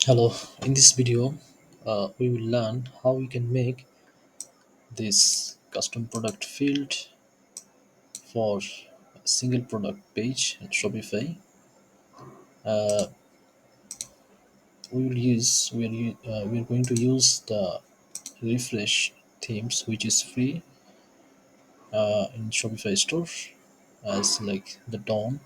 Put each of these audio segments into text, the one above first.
Hello, in this video, we will learn how we can make this custom product field for a single product page in Shopify. Uh, we are going to use the refresh themes, which is free in Shopify store, as like the DOM.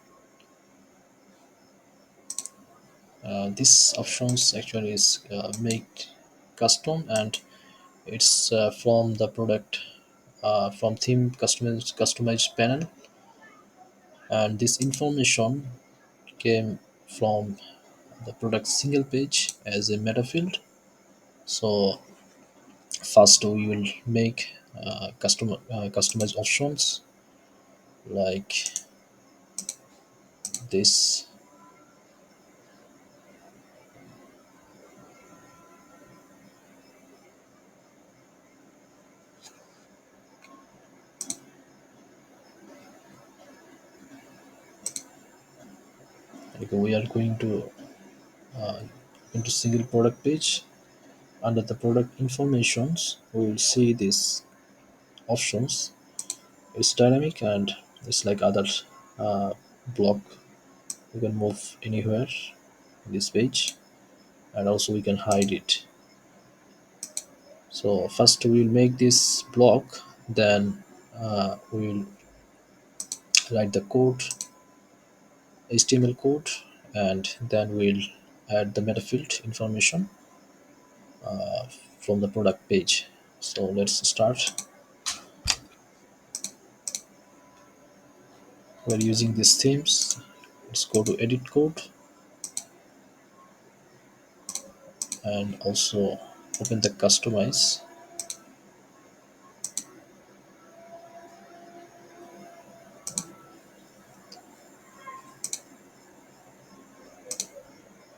This options actually is made custom, and it's from the product from theme customized panel, and this information came from the product single page as a meta field. So first we will make customized options like this. Like we are going to into single product page. Under the product informations we will see these options. It's dynamic and it's like other uh, block. We can move anywhere in this page, and also we can hide it. So first we will make this block, then we will write the code, HTML code, and then we'll add the meta field information from the product page. So let's start. We're using these themes. Let's go to edit code and also open the customize.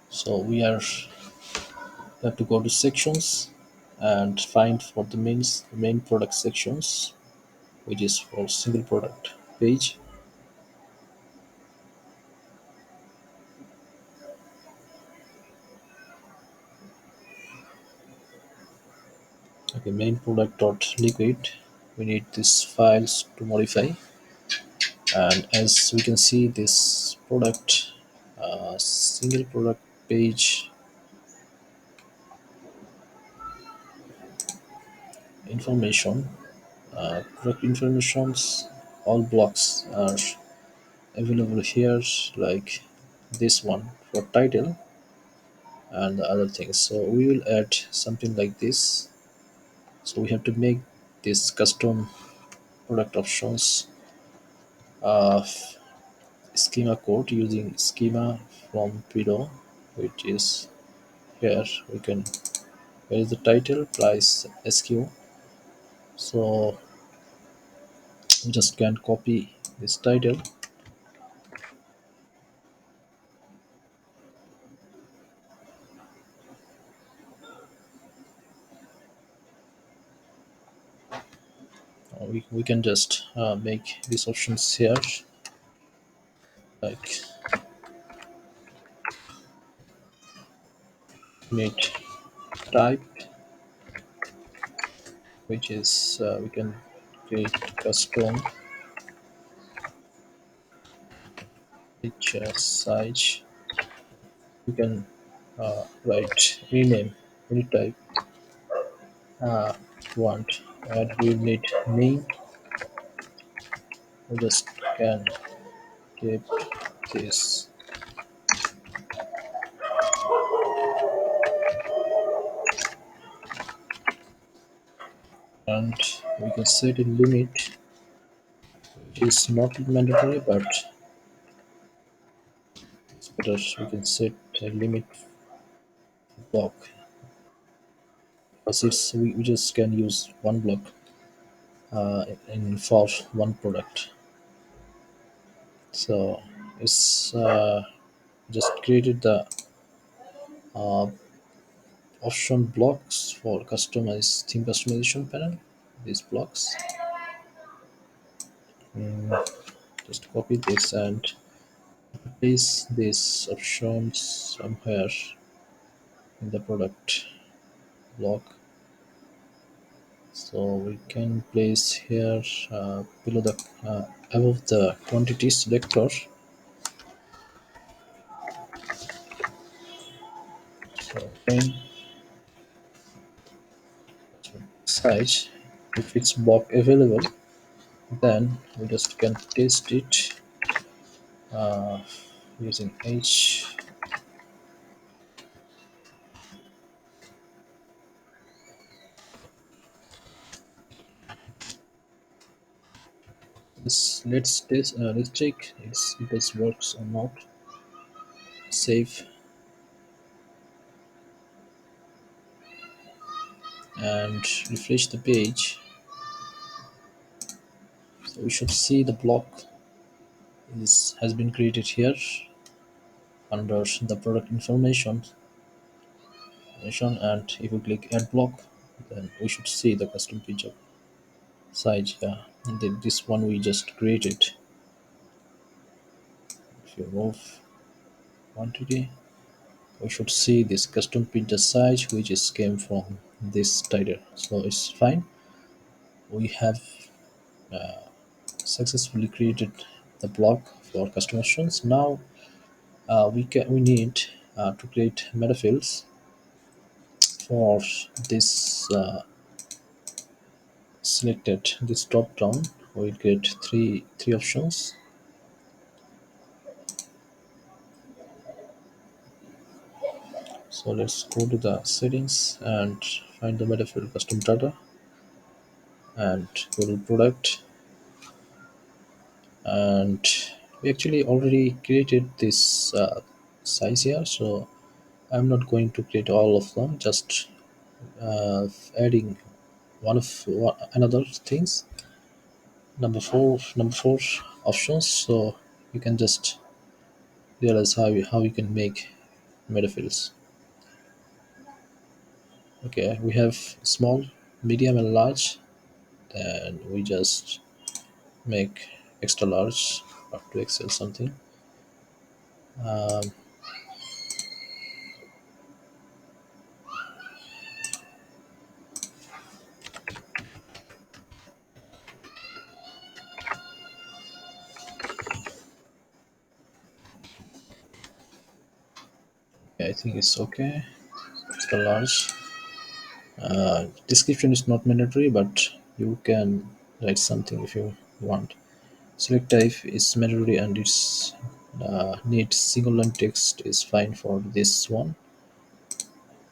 So we have to go to sections and find for the main product sections, which is for single product page. Okay, main product dot liquid. We need these files to modify, and as we can see, this product single product page information, product informations, all blocks are available here, like this one for title and the other things. So we will add something like this. So we have to make this custom product options schema code using schema from Pido, which is here. We can, where is the title, price, SQ. So we just can copy this title. We can just make these options here, like unit type, which is we can create custom picture size. We can write rename any type want, and we need name. We just can keep this, and we can set a limit, which is not mandatory, but it's better. We can set a limit block, because we just can use one block in for one product. So it's just created the option blocks for customize theme customization panel. These blocks, just copy this and place these options somewhere. in the product block. So we can place here below the above the quantity selector. So then size, if it's block available, then we just can test it uh, using H. Let's test. Let's check if it works or not. Save and refresh the page. So we should see the block is has been created here under the product information, and if we click add block, then we should see the custom page of size. Yeah, and then this one we just created. If you move quantity, we should see this custom printer size which is came from this title. So it's fine. We have successfully created the block for customizations. Now we need to create metafields for this selected this drop down. We'll get three options. So let's go to the settings and find the Metafield custom data and go to product, and we actually already created this size here, so I'm not going to create all of them, just adding another things. Number four options, so you can just realize how you can make metafields. Okay, we have small, medium, and large. Then we just make extra large up to XL something. Um, yeah, I think it's okay. Extra large. Description is not mandatory, but you can write something if you want. Select type is mandatory, and it's need single line text is fine for this one.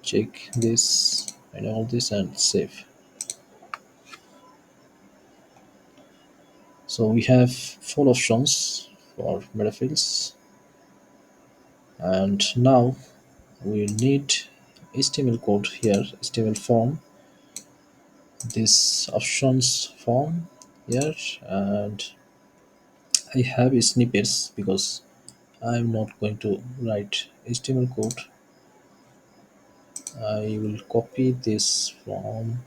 Check this and all this and save. So we have four options for metafields, and now we need HTML code here, HTML form, this options form here, and I have snippets because I'm not going to write HTML code. I will copy this from,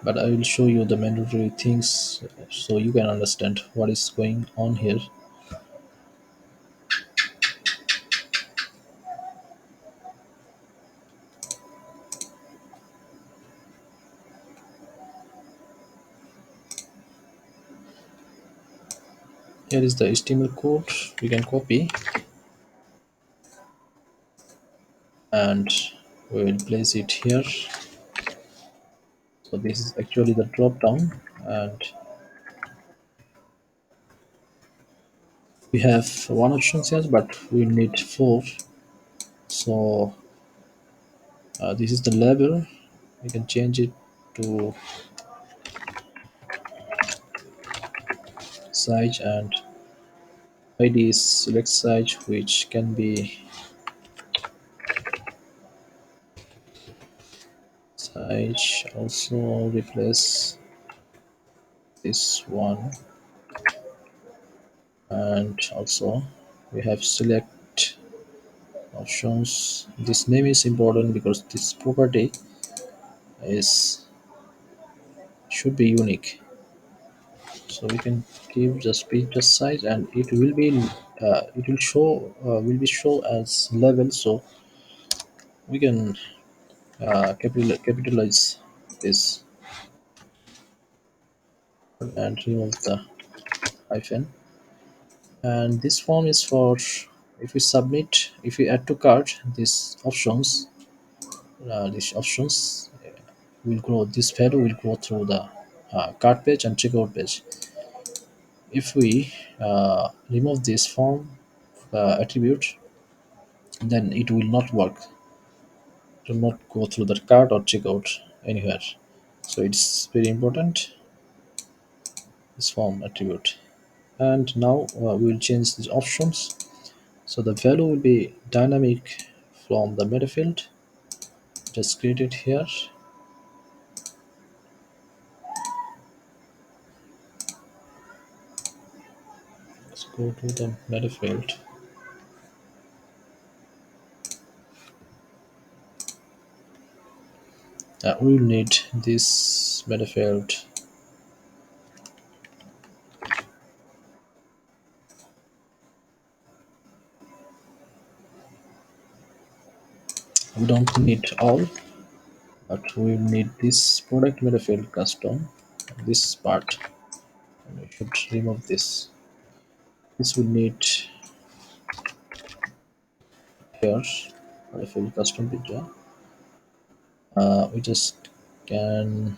but I will show you the mandatory things so you can understand what is going on here. Here is the HTML code we can copy, and we will place it here. So this is actually the drop down, and we have one option here, but we need four. So this is the label. We can change it to size, and ID is select size, which can be size. Also replace this one, and also we have select options. This name is important because this property is should be unique. So we can keep the speed just size, and it will show will be show as level. So we can capitalize this and remove the hyphen. And this form is for if we submit, if we add to cart, these options will grow. This value will go through the cart page and checkout page. If we remove this form attribute, then it will not work. It will not go through the cart or checkout anywhere. So it's very important, this form attribute. And now we will change these options. So the value will be dynamic from the meta field. Just create it here. Let's go to the meta field. We will need this meta field. We don't need all, but we will need this product meta field custom. This part, and we should remove this. This will need here meta field custom picture. We just can,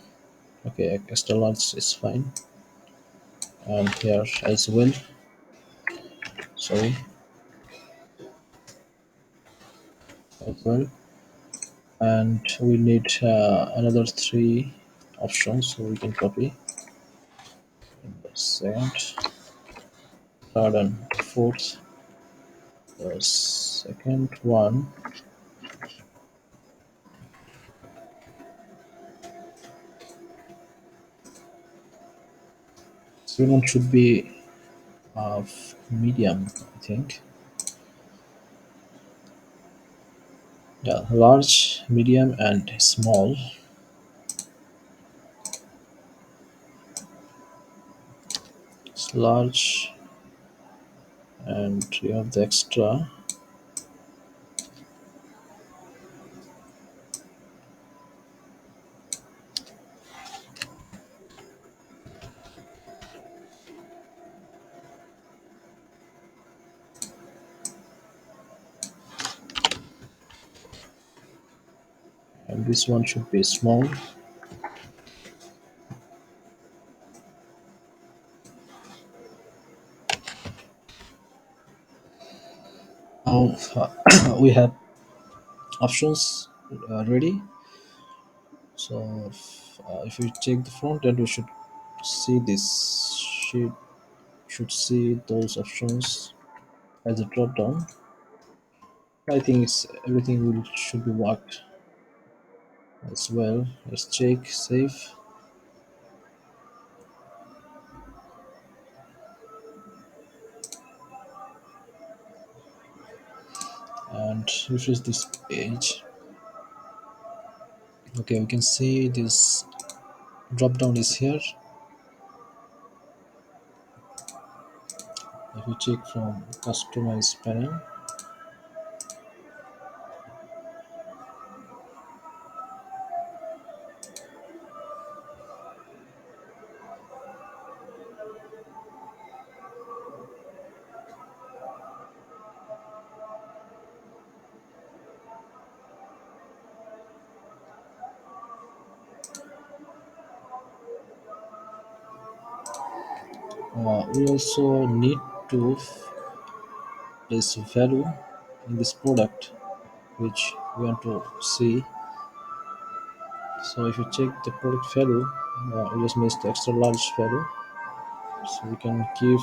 okay, extra large is fine, and here as well. Sorry, as well. And we need another three options, so we can copy the second, third, and fourth. The second one, second one should be of medium, I think. Yeah, large, medium, and small. It's large, and we have the extra. And this one should be small. Now we have options ready. So if we check the front end, we should see this sheet, should see those options as a drop down. I think it's everything will should be worked as well. Let's check save and refresh this page. Okay, we can see this drop down is here. If we check from customize panel, we also need to place value in this product which we want to see. So if you check the product value, we just missed the extra large value. So we can give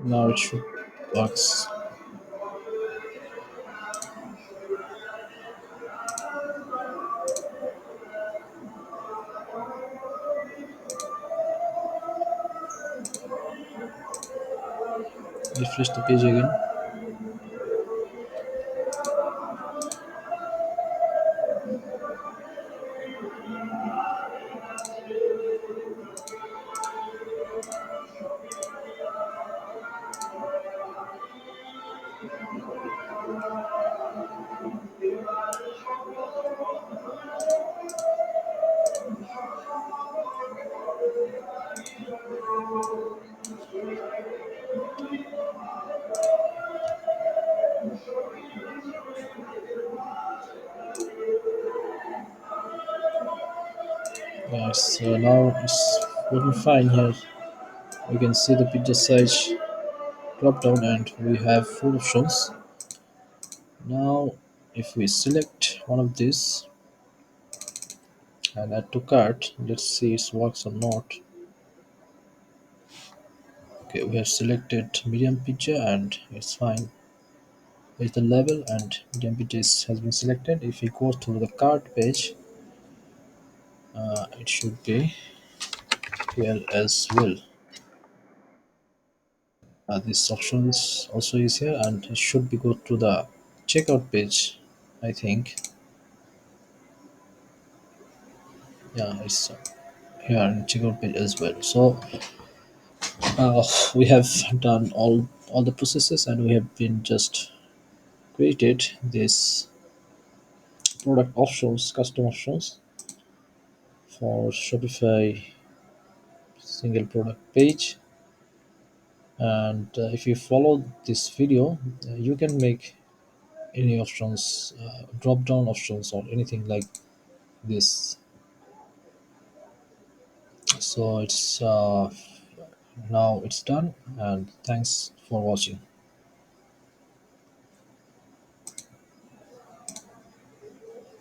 now it should works. Refresh the page again. it's now it's working fine here. We can see the pizza size drop down and we have four options. Now if we select one of these and add to cart, let's see if it works or not. Okay, we have selected medium pizza and it's fine. There's the label and medium pizza has been selected. If we go to the cart page, it should be here as well. This option is also is here and it should be go to the checkout page, I think. Yeah, it's here in checkout page as well. So we have done all the processes and we have been just created this product options, custom options for Shopify single product page. And if you follow this video, you can make any options, drop down options or anything like this. So it's now it's done and thanks for watching.